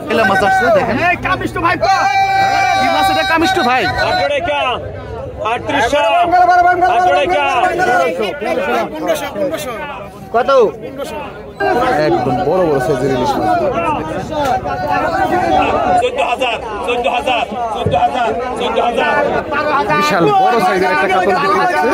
বাইলা মাছ আসছে দেখেন। কামিষ্ট ভাই, কি মাছ এটা? কামিষ্ট ভাই। 800 টাকা, 3800, 800 টাকা, কত? একদম বড় বড় সাইজের ইলিশ মাছ। 14,000, 14,000, 14,000, 14,000, বিশাল বড় সাইজের একটা কাতল বিক্রি হচ্ছে।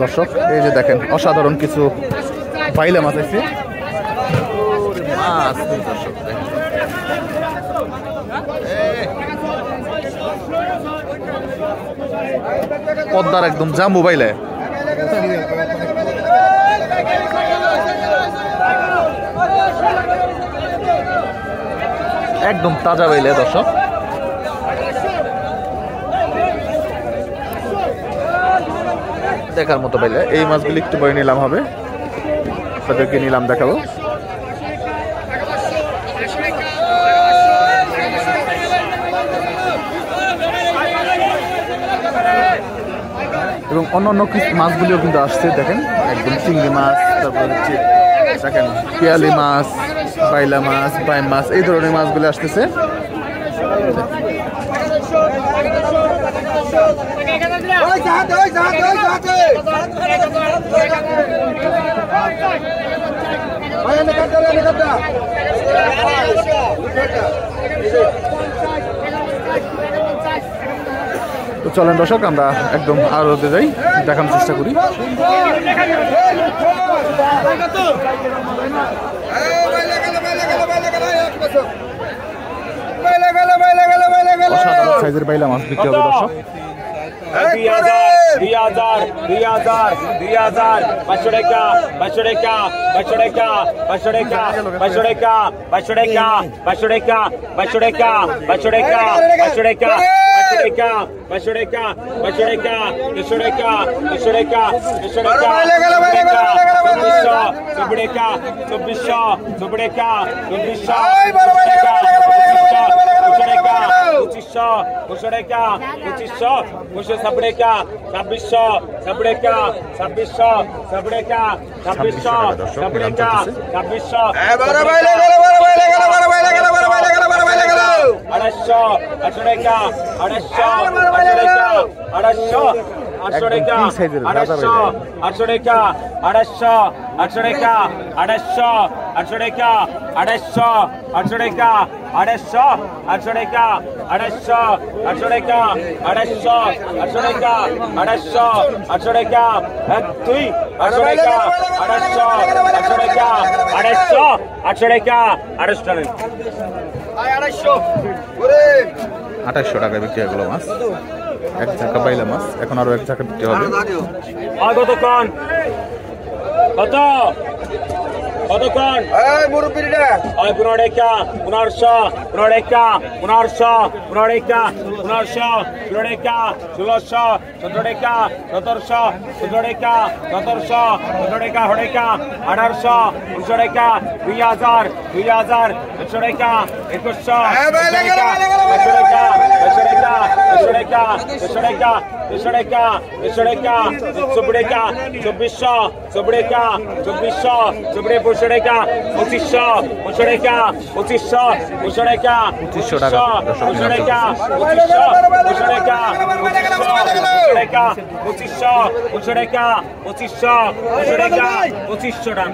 দর্শক এই যে দেখেন অসাধারণ কিছু বাইলা মাছ আছে। মাছ দর্শক দেখেন। পদ্মার একদম জাম্বু বাইলে। একদম তাজা বাইলে দর্শক। দেখার মতো বাইলে। এই মাছগুলি একটু পরে নিলাম হবে, তাদেরকে নিলাম দেখাবো। এবং অন্যান্য মাছগুলিও কিন্তু আসছে দেখেন। একদম চিংড়ি মাছ, তারপর হচ্ছে দেখেন পিয়ালি মাছ, বাইলা মাছ, বাইম মাছ, এই ধরনের মাছগুলি আসতেছে। তো চলেন দর্শক আমরা একদম আরতে যাই, দেখানোর চেষ্টা করি। অসাধারণ সাইজের বাইলা মাছ বিক্রি হবে দর্শক। 2,000, 2,000, 2,000, 500 টাকা, 500 টাকা, 500 টাকা, 500 টাকা, 500 টাকা, 500 টাকা, 500 টাকা, 500 টাকা, 500 টাকা, 500 টাকা, 500 টাকা, 500 টাকা, 500 টাকা, 500 টাকা, 500 টাকা, 500 টাকা, 2400, 2400, 2400, 2400, 2500, 2500 টাকা, 2500, 2500 টাকা, 2600, 2600, 2600, 2600, 2600, 2600, 800, 800 টাকা, 800, 800 টাকা, 800, 800 টাকা, 800, 800 টাকা, 800, 800 টাকা, 800, 800 টাকা, 800, 800 টাকা, 800, 800 টাকা, 800, 800 টাকা, 800, 800 টাকা, 2, 800 টাকা, 800, 800 টাকা, 800, 800 টাকা, 800 টাকা, 2800 টাকা বিক্রি হয়ে গেল মাছ। এক ঝাঁকা বাইলা মাছ, এখন আরো এক ঝাঁকা বিক্রি হবে। কতক্ষণ? কত? কতক্ষণ? 15 টাকা, 15 টাকা, 1500, 15 টাকা, 1500, 15 টাকা, 1500, 15 টাকা, 1600, 17 টাকা, 1700, 17 টাকা, 1700, 17 টাকা, 1800, 1900 টাকা, 2000, 2000, 100 টাকা, 2100, 100 টাকা, 100 টাকা, 100 টাকা, 100 টাকা, 100 টাকা, 100 টাকা, 100 টাকা, 24 টাকা, 2400, 24 টাকা, 2400, 2400 টাকা, 2500, 2500 টাকা, 2500, 2500 টাকা, 2500 টাকা, 2500 টাকা, 2500, 2500 টাকা, 2500 টাকা, 2500, 2500 টাকা, 2500, 2500 টাকা, 2500 টাকা,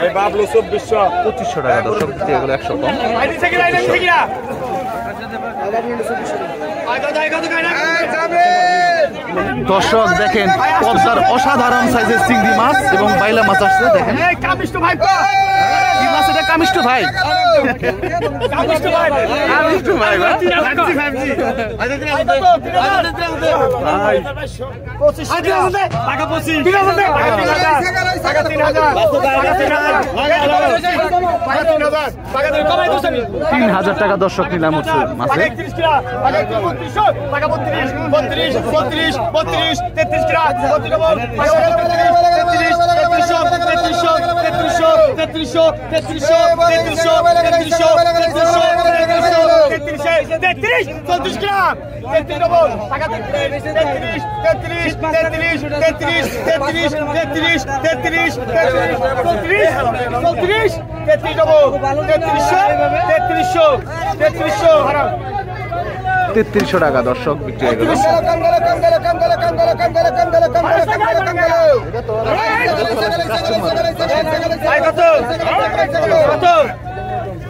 এই বাবলু 2400, 2500 টাকা দর্শক বিক্রি হয়ে গেল 100 কম। দর্শক দেখেন পদ্মার অসাধারণ সাইজের চিংড়ি মাছ এবং বাইলা মাছ আসছে দেখেন। কি মাছ এটা? কামিষ্ট ভাই। কামিষ্ট ভাই ভাই 3000 টাকা দর্শক নিলাম হচ্ছে মাছে। 32, 33, 33, 33, 33, 33, 33, 33, 33, তেত্রিশশো টাকা দর্শক বিক্রি হয়ে গেল।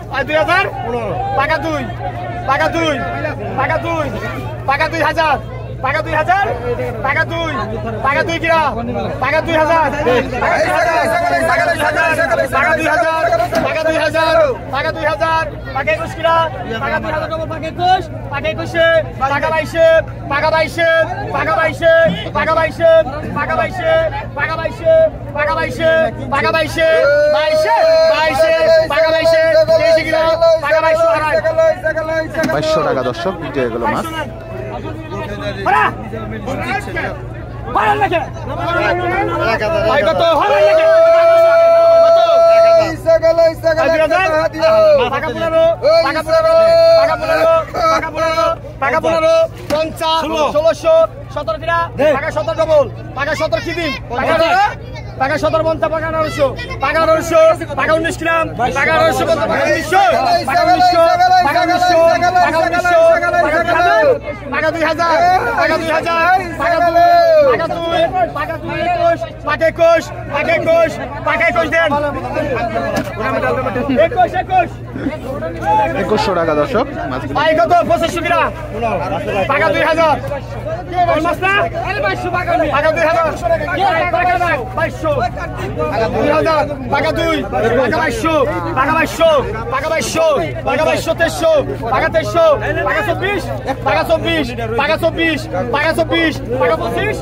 পাকা 2000 পাকা 2 পাকা 2 কিরা পাকা 2000 পাকা 2000 পাকা 2000 পাকা 2000 পাকা 2000 পাকা 21 কিরা পাকা 2000 ডবল পাকা 21 পাকা 21 পাকা 22 পাকা 22 পাকা 22 পাকা 22 পাকা 22 পাকা 22 পাকা 22 পাকা 22 22 পাকা 22 23 কিরা পাকা 2200 টাকা দর্শক বিক্রি হয়ে গেল মাছ। পাকা 15 50 1600 17 কিরা পাকা 17 ডবল পাকা 17 কি দিন পাকা 17 50 পাকা 900 পাকা 900 পাকা 19 গ্রাম পাকা 900 পাকা 1900 পাকা 1900 পাকা 1900 পাকা 1900 পাকা 2000 পাকা 2000 পাকা 2 পাকা 2 পাকা 2 21 পাকা 21 পাকা 21 পাকা 21 দেন 2100 টাকা দর্শক মাছ। পাই কত 2500 কিরা পাকা 2000 মাছ না 2200 পাকা 2000 পাকা 2200 পাকা 2 পাকা 2200 পাকা 2200 পাকা 2200 পাকা 2200 পাকা 2300 পাকা 24 পাকা 24 পাকা 24 পাকা 24 পাকা 25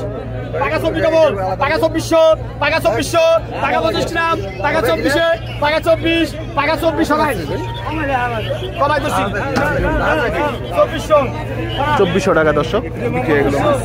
পাকা 24 ডবল পাকা 2400 পাকা 2400 পাকা 25 গ্রাম পাকা 24 পাকা 24 পাকা 24 সবাই কমাই দছি 2400 টাকা দর্শক বিক্রি হয়ে গেল মাছ।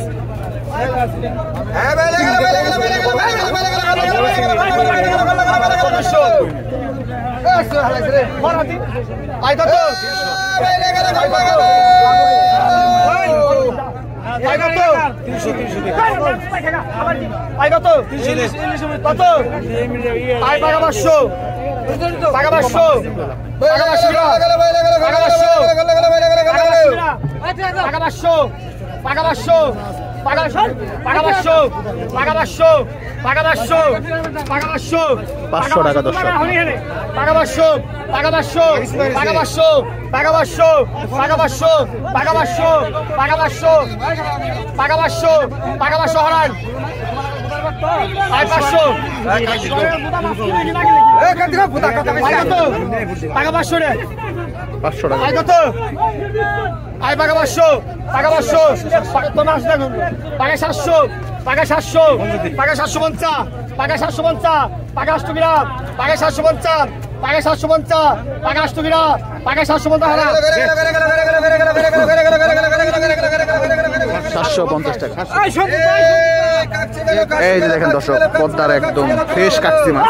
পাকা 750 পাকা 750 পাকা 8 গ্রাম পাকা 750 পাকা 750 পাকা 8 গ্রাম পাকা 750 হারা 750 টাকা। এই যে দেখেন দর্শক পদ্মার একদম ফ্রেশ কাটছি মাছ।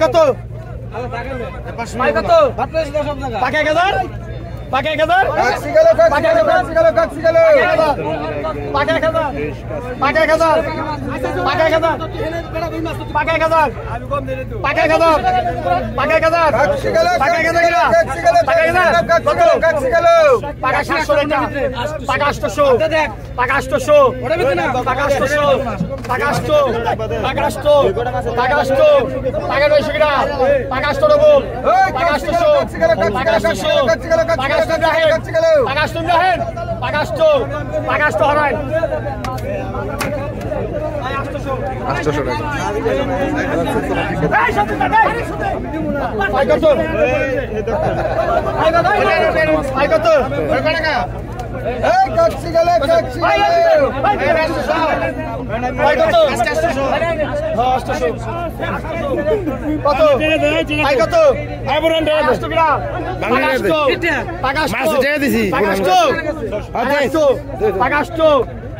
কত পাকা 1000 পাকা 1000 পাকা 1000 পাকা 1000 পাকা 1000 পাকা 1000 পাকা 1000 পাকা 1000 পাকা 1000 পাকা 1000 পাকা 1000 পাকা 1000 কত পাকা 700 টাকা পাকা 800 পাকা 800 পাকা 800 পাকা 800 পাকা 800 পাকা 800 পাকা 900 গ্রাম পাকা 800 ডবল পাকা 800 পাকা 800 পাকা 800 রাহেন পাকা 800 রাহেন পাকা 800 পাকা 800 হারান 800 টাকা।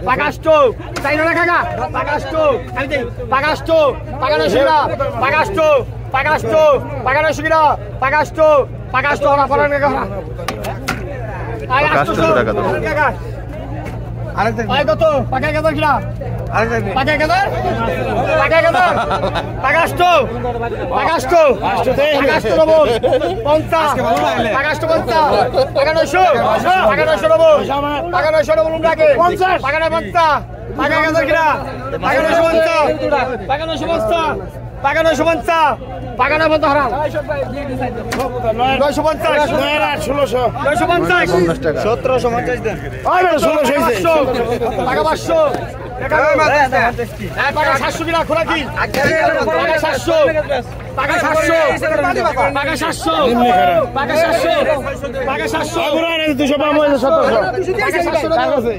Pagasto, Taino na kaga, Pagasto, Andi, Pagasto, Pagano Shira, Pagasto, Pagasto, Pagano Shira, Pagasto, Pagasto na pora na kaga. Pagasto টাকা দাও Ay কত পাকাই কত কিরা পাকাই কত পাকাই কত পাগাsto পাগাsto পাগাsto রব 50 পাগাsto 50 পাগানোশো রব পাগানোশো রব উন্ডাকে 50 পাগানো 50 পাকাই কত কিরা পাগানোশো 50 পাগানোশো 50 পাগানোশো 50 পাগানো বন্ধ হারাম 950 950 টাকা 1750 দেন ওই 1600 টাকা 500 টাকা 700 কিনা খোলা কি টাকা 700 টাকা 700 টাকা 700 টাকা 700 টাকা 700 পুরানে 200 পাম হইছে 1700 টাকা 700 টাকা আছে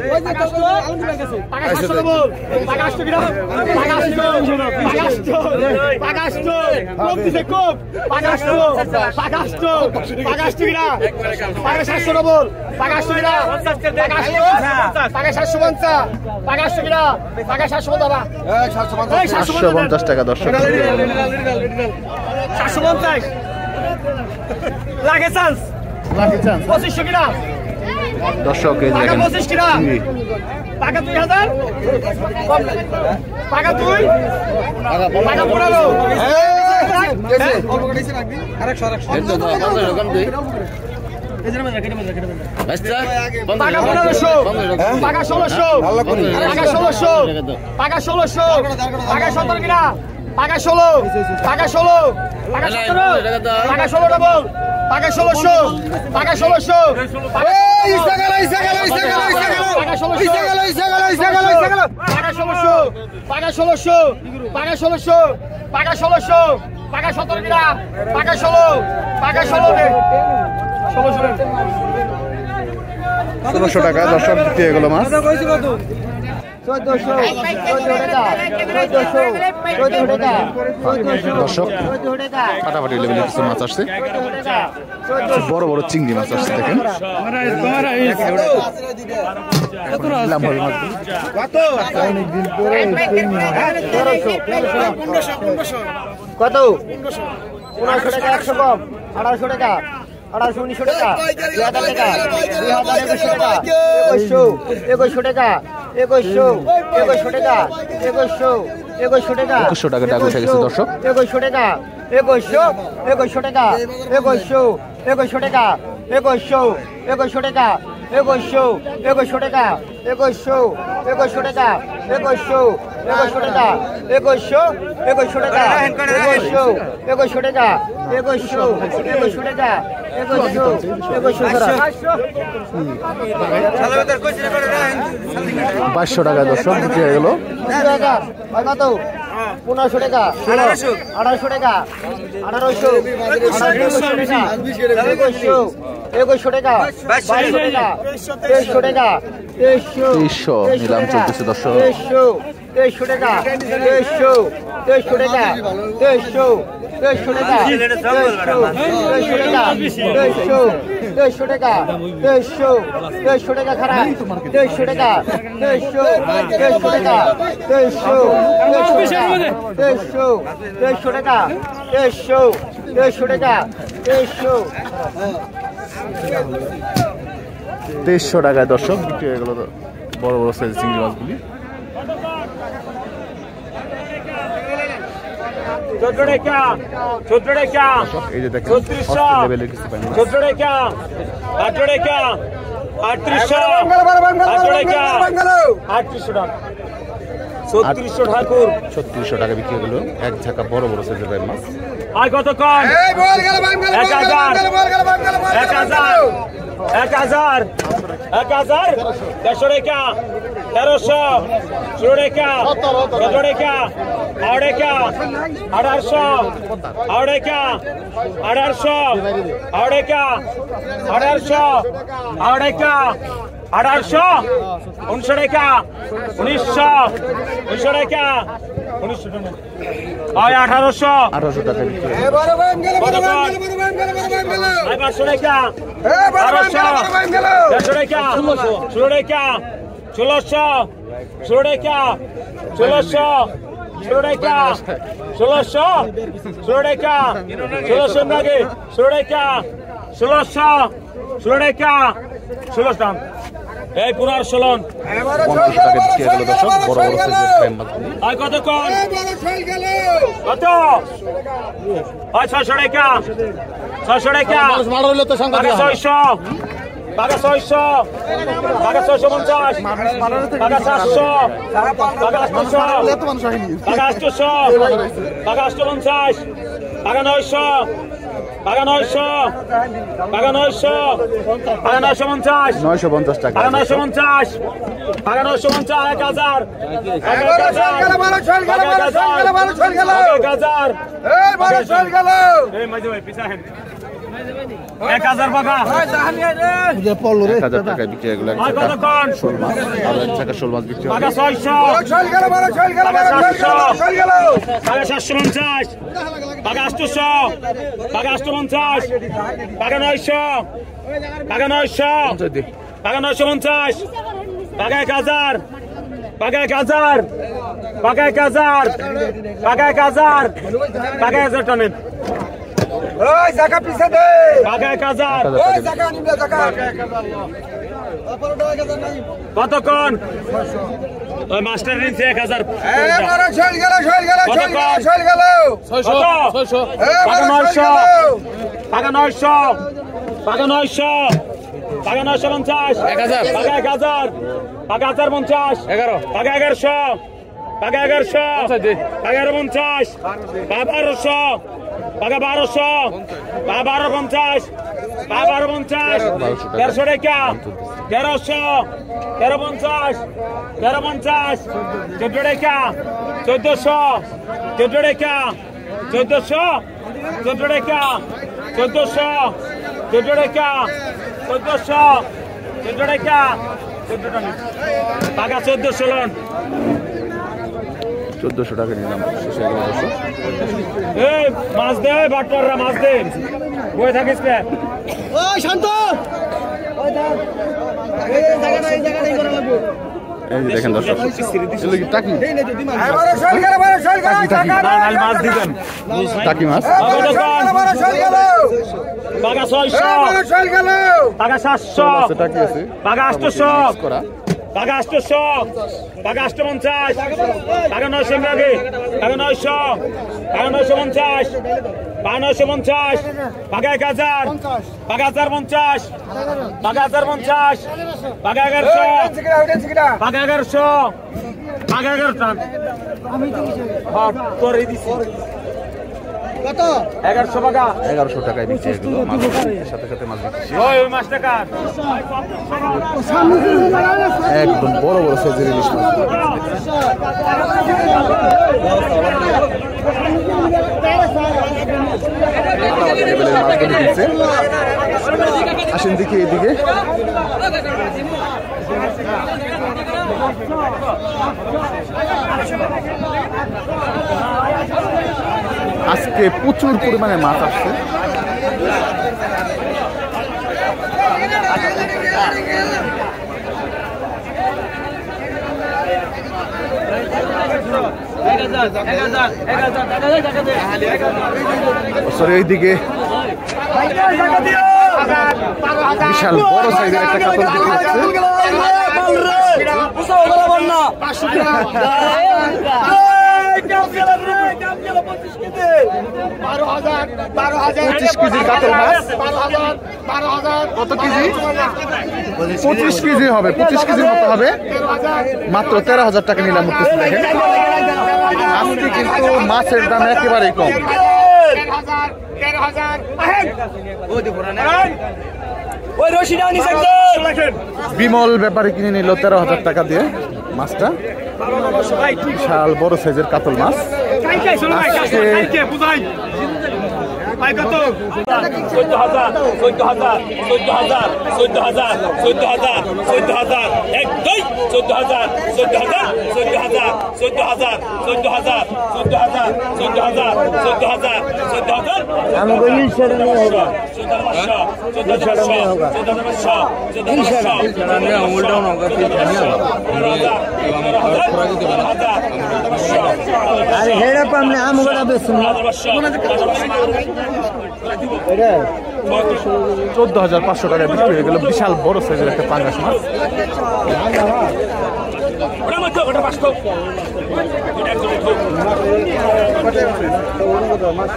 টাকা 700 বল টাকা 800 কিনা টাকা 800 টাকা 800 কোপ দিছে কোপ টাকা 800 টাকা 800 টাকা 800 কিনা টাকা 700 বল টাকা 800 কিনা টাকা 800 টাকা 750 টাকা 800 কিনা টাকা 700 দাদা 750 টাকা দর্শক 750 লাগে চান্স 2500 কিনা দর্শক এই টাকা দেখেন 25 কিনা টাকা 2000 টাকা 2 টাকা 15 টাকা 1500 টাকা 1600 টাকা 1600 টাকা 1600 টাকা 17 কিনা টাকা 16 টাকা 16 টাকা 17 টাকা 16 ডবল টাকা 1600 টাকা 1600 এই ইসাগালা টাকা 1600 টাকা 1600 টাকা 1600 টাকা 1600 টাকা 1600 টাকা 17 কিনা টাকা 16 টাকা 16 রে 1600 টাকা দর্শক দিয়ে গেল মাছ 1400 টাকা দর্শক ফাটাফাটি লেভেলের কিছু মাছ আসছে বড় বড় চিংড়ি মাছ আসছে দেখেন কত 1500 টাকা 100 কম 1800 টাকা 1800 1900 টাকা 2000 টাকা 2000 টাকা 2100 টাকা 2100 টাকা 2100 টাকা 2100 টাকা টাকা উঠে গেছে দর্শক 2100 টাকা 2100 টাকা 2100 টাকা 2100 টাকা 2100 টাকা 2100 টাকা 2100 টাকা 2100 টাকা 2100 টাকা 2100 টাকা 2200 টাকা দর্শক দিয়ে গেল কত 1500 টাকা 1800 টাকা 2100 টাকা 2200 টাকা 2300 টাকা 2300 নিলাম চলতেছে দর্শক 2300 টাকা 2300 টাকা 2300 টাকা 2300 টাকা 2300 টাকা খারাপ 2300 টাকা 2300 টাকা 2300 টাকা 2300 টাকা 2300 টাকায় দর্শক বিক্রি হয়ে গেল বড় বড় সাইজের চিংড়ি মাছগুলি 14 টাকা এই যে দেখেন 3400 লেভেলের কিছু পাই 14 টাকা 18 টাকা 3800 টাকা 3800 টাকা 3600 ঠাকুর 3600 টাকা বিক্রি হয়ে গেল এক ঝাঁকা বড় বড় সাইজের পাই মাছ আর কত কম 1000 1,000 টাকা 1300 16 টাকা 17 টাকা 18 টাকা 1800 টাকা 1800 1900 টাকা 1900 টাকা 1800 টাকা বিক্রি হয়ে গেল। 500 টাকা 1200 150 টাকা 16 টাকা 1600 ষোলো টাকা 1600 ষোলো টাকা 1600 ষোলো টাকা 1600 আগে 16 টাকা 1600 ষোলো টাকা 1600 দাম এই পুরার 16 1500 টাকা বিক্রি হলো দর্শক বড় বড় সাইজের ফ্রেম মাছগুলি আর কত কোন কত 600 টাকা 600 টাকা মাল হইলো তো সংখ্যা টাকা 600 টাকা 600 টাকা 650 টাকা 700 টাকা 800 এত মানুষ হয়নি টাকা 800 টাকা 850 টাকা 900 টাকা 900 টাকা 900 টাকা 950 950 টাকা টাকা 950 টাকা 950 1000 1000 টাকা বিক্রি হলো এক টাকা শোল মাছ আর এক টাকা শোল মাছ বিক্রি হলো টাকা 750 টাকা 800 টাকা 850 টাকা 900 টাকা 900 টাকা 950 টাকা 1000 টাকা 1000 টাকা 1000 টাকা 1000 টাকা 1000 টানেন ওই জায়গা পিছে দে টাকা 1000 ওই জায়গা নিবে জায়গা কতক্ষণ ওই মাস্টার নিচে 1000 বড় শৈল গেল শৈল গেল 600 টাকা 900 টাকা 900 টাকা 900 টাকা 950 1000 টাকা 1000 টাকা 1050 11 টাকা 1100 টাকা 1100 টাকা 1150 টাকা 1200 টাকা 1200 টাকা 1250 টাকা 1250 1300 টাকা 1300 1350 1350 14 টাকা 1400 14 টাকা 1400 14 টাকা 1400 14 টাকা 1400 14 টাকা 14 টাকা 1400 লোন 1400 টাকা নিলাম শেষ হয়ে গেল দর্শক এই মাছ দে বাটপাররা মাছ দে বই থাকিস রে ওই শান্ত ওই দাও এই জায়গা নাই করা লাগবে এই যে দেখেন দর্শক এগুলো কি টাকি বড় শৈল গেল নাল মাছ দিবেন টাকি মাছ বড় শৈল গেল টাকা 600 বড় শৈল গেল টাকা 700 আছে টাকি আছে টাকা 800 করা টাকা 800 টাকা 850 টাকা 900 আগে টাকা 900 টাকা 950 টাকা 950 টাকা 1000 টাকা 1050 টাকা 1050 টাকা 1100 টাকা 1100 টাকা 11 টান আমি তোর এই দিছি কত 1100 টাকা 1100 টাকায় বিক্রি হয়ে গেল মাছ সাথে সাথে মাছ বিক্রি ওই মাছ টাকা একদম বড় বড় সাইজের ইলিশ মাছ মাছগুলি দিচ্ছে আসেন দিকে এদিকে আজকে প্রচুর পরিমাণে মাছ আসছে সরি এইদিকে বিশাল বড় সাইজের একটা কাতল বিক্রি কত কেজি 25 কেজি হবে 25 কেজির মতো হবে মাত্র 13,000 টাকা নিলাম করতেছি দেখেন আজকে কিন্তু মাছের দাম একেবারেই কম বিমল ব্যাপারে কিনে নিল 13,000 টাকা দিয়ে মাছটা বিশাল বড় সাইজের কাতল মাছ কত 14,000 14,000 14,000 14,000 14,000 14,000 এক দুই 14,000 14,000 14,000 14,000 14,000 14,000 14,000 14,000 14,000 আমি বলি সেটা নিয়ে হবে 14,000 14,000 সামনে আমগোটা বেশি 14,500 টাকা বিক্রি হয়ে গেল বিশাল বড় সাইজের একটা পাঙ্গাস মাছ। মাছ